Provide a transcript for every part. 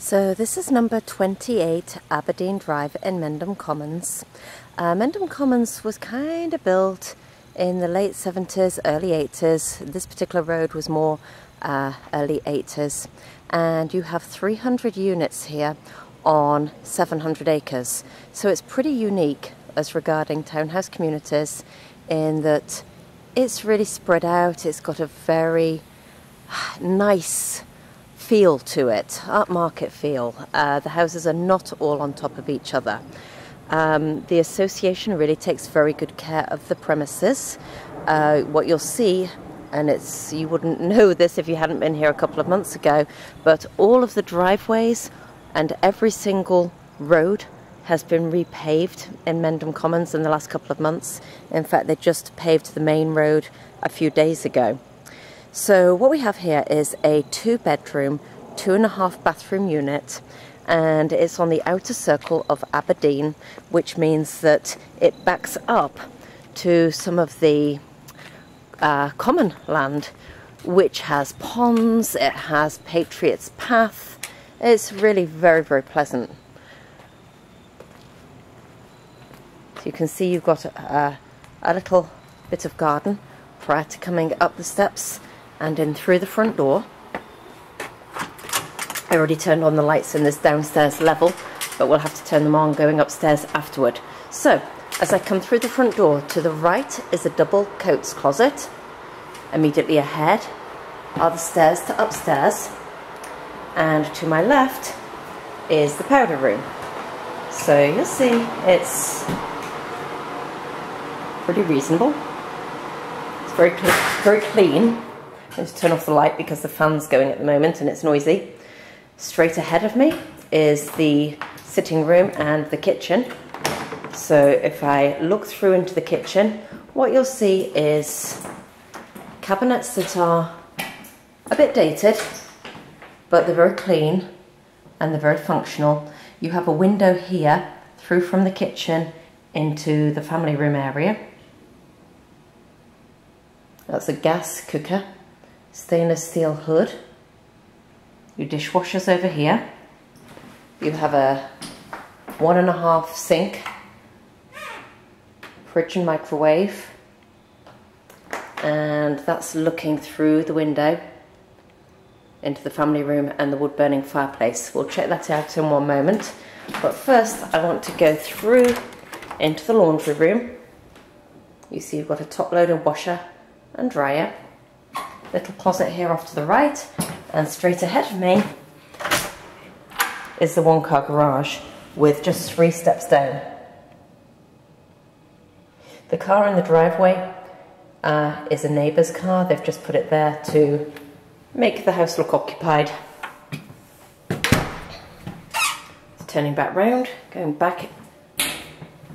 So this is number 28 Aberdeen Drive in Mendham Commons. Mendham Commons was kind of built in the late 70s, early 80s. This particular road was more early 80s. And you have 300 units here on 700 acres. So it's pretty unique as regarding townhouse communities in that it's really spread out. It's got a very nice feel to it, upmarket feel. The houses are not all on top of each other. The association really takes very good care of the premises. What you'll see, and you wouldn't know this if you hadn't been here a couple of months ago, but all of the driveways and every single road has been repaved in Mendham Commons in the last couple of months. In fact, they just paved the main road a few days ago. So what we have here is a 2-bedroom, 2.5 bathroom unit, and it's on the outer circle of Aberdeen, which means that it backs up to some of the common land, which has ponds, it has Patriot's Path. It's really very, very pleasant. So you can see you've got a little bit of garden prior to coming up the steps and in through the front door. I already turned on the lights in this downstairs level, but we'll have to turn them on going upstairs afterward. So, as I come through the front door, to the right is a double coats closet. Immediately ahead are the stairs to upstairs, and to my left is the powder room. So you'll see it's pretty reasonable. It's very clean. Let's turn off the light because the fan's going at the moment and it's noisy. Straight ahead of me is the sitting room and the kitchen. So if I look through into the kitchen, what you'll see is cabinets that are a bit dated, but they're very clean and they're very functional. You have a window here through from the kitchen into the family room area. That's a gas cooker. Stainless steel hood. Your dishwasher's over here. You have a 1.5 sink, fridge and microwave, and that's looking through the window into the family room and the wood burning fireplace. We'll check that out in one moment, but first I want to go through into the laundry room. You see you've got a top loader washer and dryer. Little closet here off to the right, and straight ahead of me is the 1-car garage with just 3 steps down. The car in the driveway is a neighbour's car. They've just put it there to make the house look occupied. Turning back round, going back,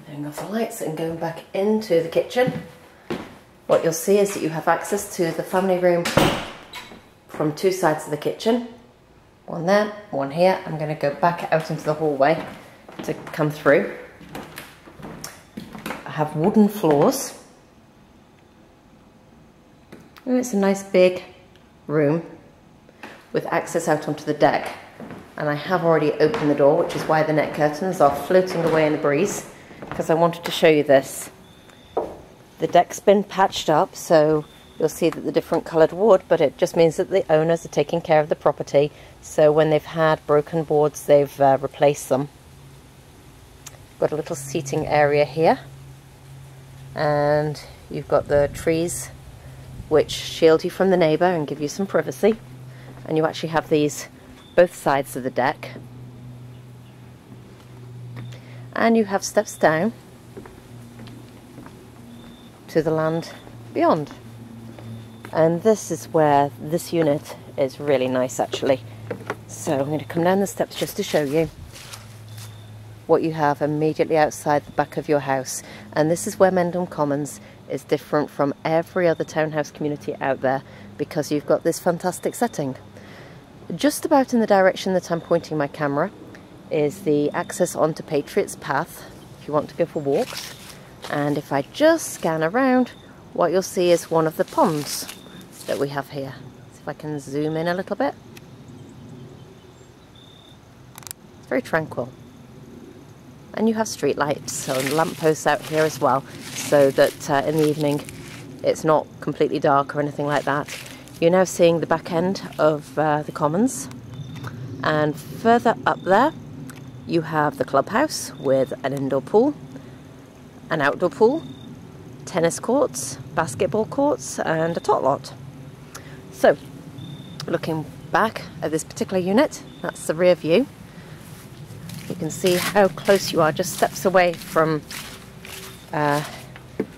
turning off the lights and going back into the kitchen. What you'll see is that you have access to the family room from 2 sides of the kitchen. One there, one here. I'm going to go back out into the hallway to come through. I have wooden floors. And it's a nice big room with access out onto the deck. And I have already opened the door, which is why the net curtains are floating away in the breeze, because I wanted to show you this. The deck's been patched up, so you'll see that the different coloured wood, but it just means that the owners are taking care of the property. So when they've had broken boards, they've replaced them. Got a little seating area here, and you've got the trees which shield you from the neighbour and give you some privacy. And you actually have these both sides of the deck. And you have steps down to the land beyond. And this is where this unit is really nice actually. So I'm going to come down the steps just to show you what you have immediately outside the back of your house. And this is where Mendham Commons is different from every other townhouse community out there, because you've got this fantastic setting. Just about in the direction that I'm pointing my camera is the access onto Patriot's Path if you want to go for walks. And if I just scan around, what you'll see is one of the ponds that we have here. See if I can zoom in a little bit. It's very tranquil. And you have street lights and lampposts out here as well, so that in the evening it's not completely dark or anything like that. You're now seeing the back end of the Commons, and further up there you have the clubhouse with an indoor pool, an outdoor pool, tennis courts, basketball courts and a tot lot. So looking back at this particular unit, that's the rear view. You can see how close you are, just steps away from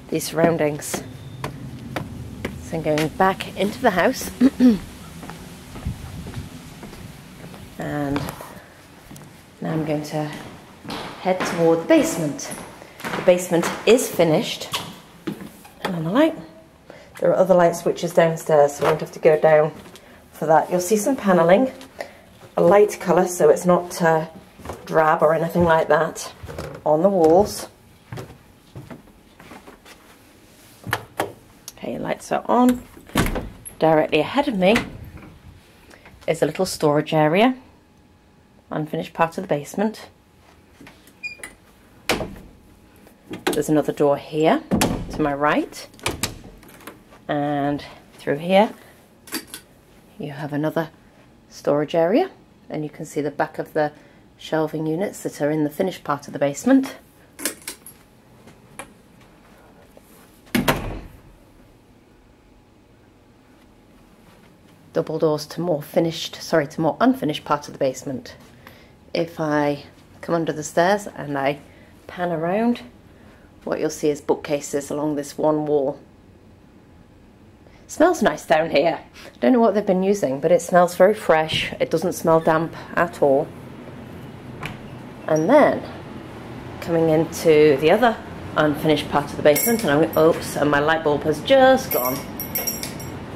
these surroundings. So I'm going back into the house and now I'm going to head toward the basement. The basement is finished. Turn on the light. There are other light switches downstairs, so I won't have to go down for that. You'll see some panelling, a light colour so it's not drab or anything like that on the walls. Okay, lights are on. Directly ahead of me is a little storage area, unfinished part of the basement. There's another door here to my right, and through here you have another storage area, and you can see the back of the shelving units that are in the finished part of the basement. Double doors to more unfinished part of the basement. If I come under the stairs and I pan around, what you'll see is bookcases along this one wall. It smells nice down here. I don't know what they've been using, but it smells very fresh. It doesn't smell damp at all. And then coming into the other unfinished part of the basement, and I'm going, oops, and my light bulb has just gone.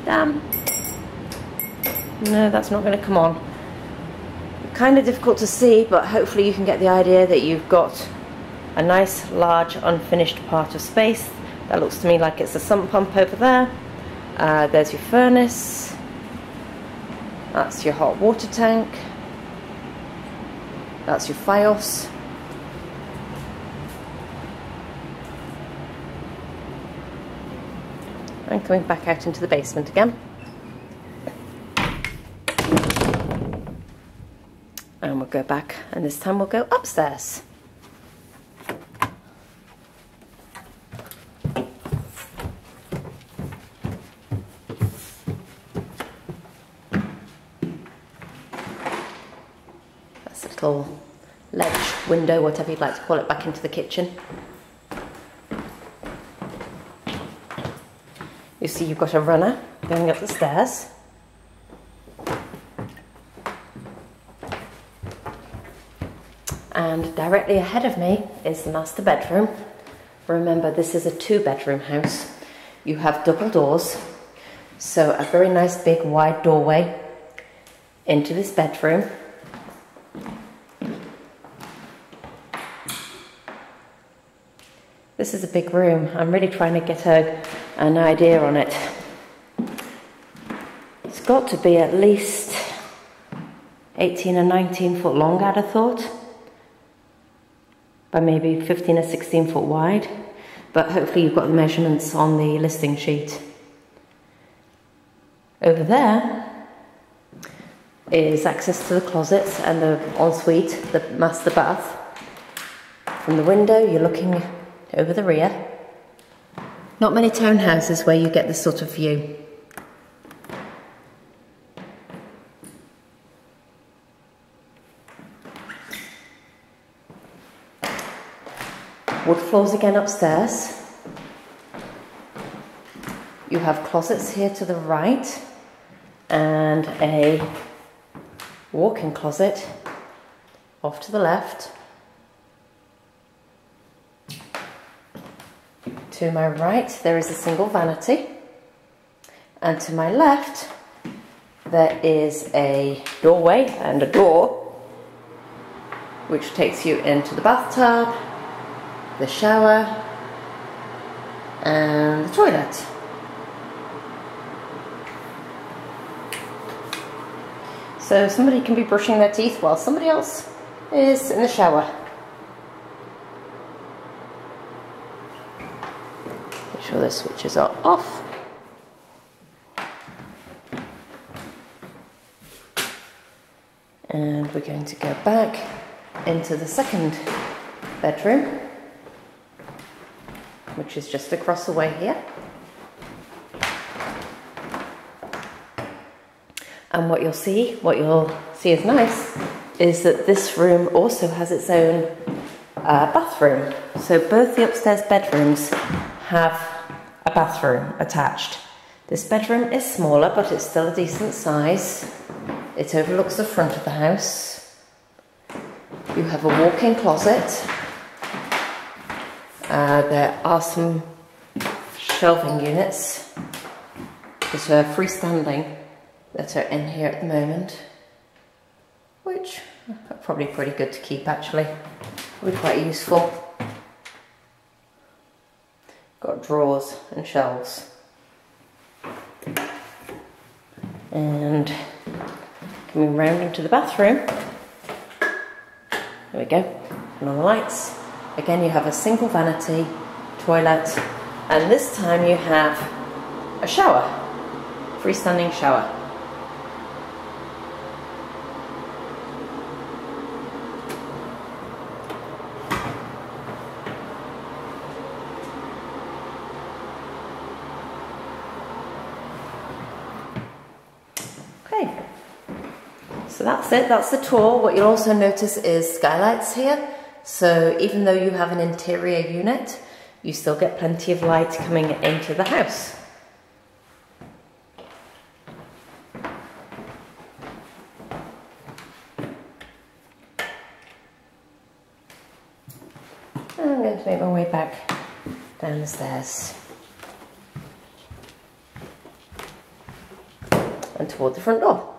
Damn. No, that's not going to come on. Kind of difficult to see, but hopefully you can get the idea that you've got a nice large unfinished part of space. That looks to me like it's a sump pump over there. There's your furnace. That's your hot water tank. That's your FiOS. And coming back out into the basement again. And we'll go back, and this time we'll go upstairs. That's a little ledge window, whatever you'd like to call it, back into the kitchen. You see you've got a runner going up the stairs. And directly ahead of me is the master bedroom. Remember, this is a 2-bedroom house. You have double doors, so a very nice big wide doorway into this bedroom. This is a big room. I'm really trying to get an idea on it. It's got to be at least 18 or 19 foot long, I'd have thought, by maybe 15 or 16 foot wide, but hopefully you've got the measurements on the listing sheet. Over there is access to the closets and the ensuite, the master bath. From the window you're looking over the rear. Not many townhouses where you get this sort of view. Wood floors again upstairs. You have closets here to the right and a walk-in closet off to the left. To my right there is a single vanity, and to my left there is a doorway and a door which takes you into the bathtub, the shower and the toilet. So somebody can be brushing their teeth while somebody else is in the shower. Make sure the switches are off. And we're going to go back into the second bedroom, which is just across the way here. And what you'll see is nice, is that this room also has its own bathroom. So both the upstairs bedrooms have a bathroom attached. This bedroom is smaller, but it's still a decent size. It overlooks the front of the house. You have a walk-in closet. There are some shelving units that are freestanding that are in here at the moment, which are probably pretty good to keep actually. Probably quite useful. Got drawers and shelves. And coming round into the bathroom, there we go, and on the lights. Again, you have a single vanity, toilet, and this time you have a shower, freestanding shower. Okay, so that's it, that's the tour. What you'll also notice is skylights here. So even though you have an interior unit, you still get plenty of light coming into the house. And I'm going to make my way back down the stairs and toward the front door.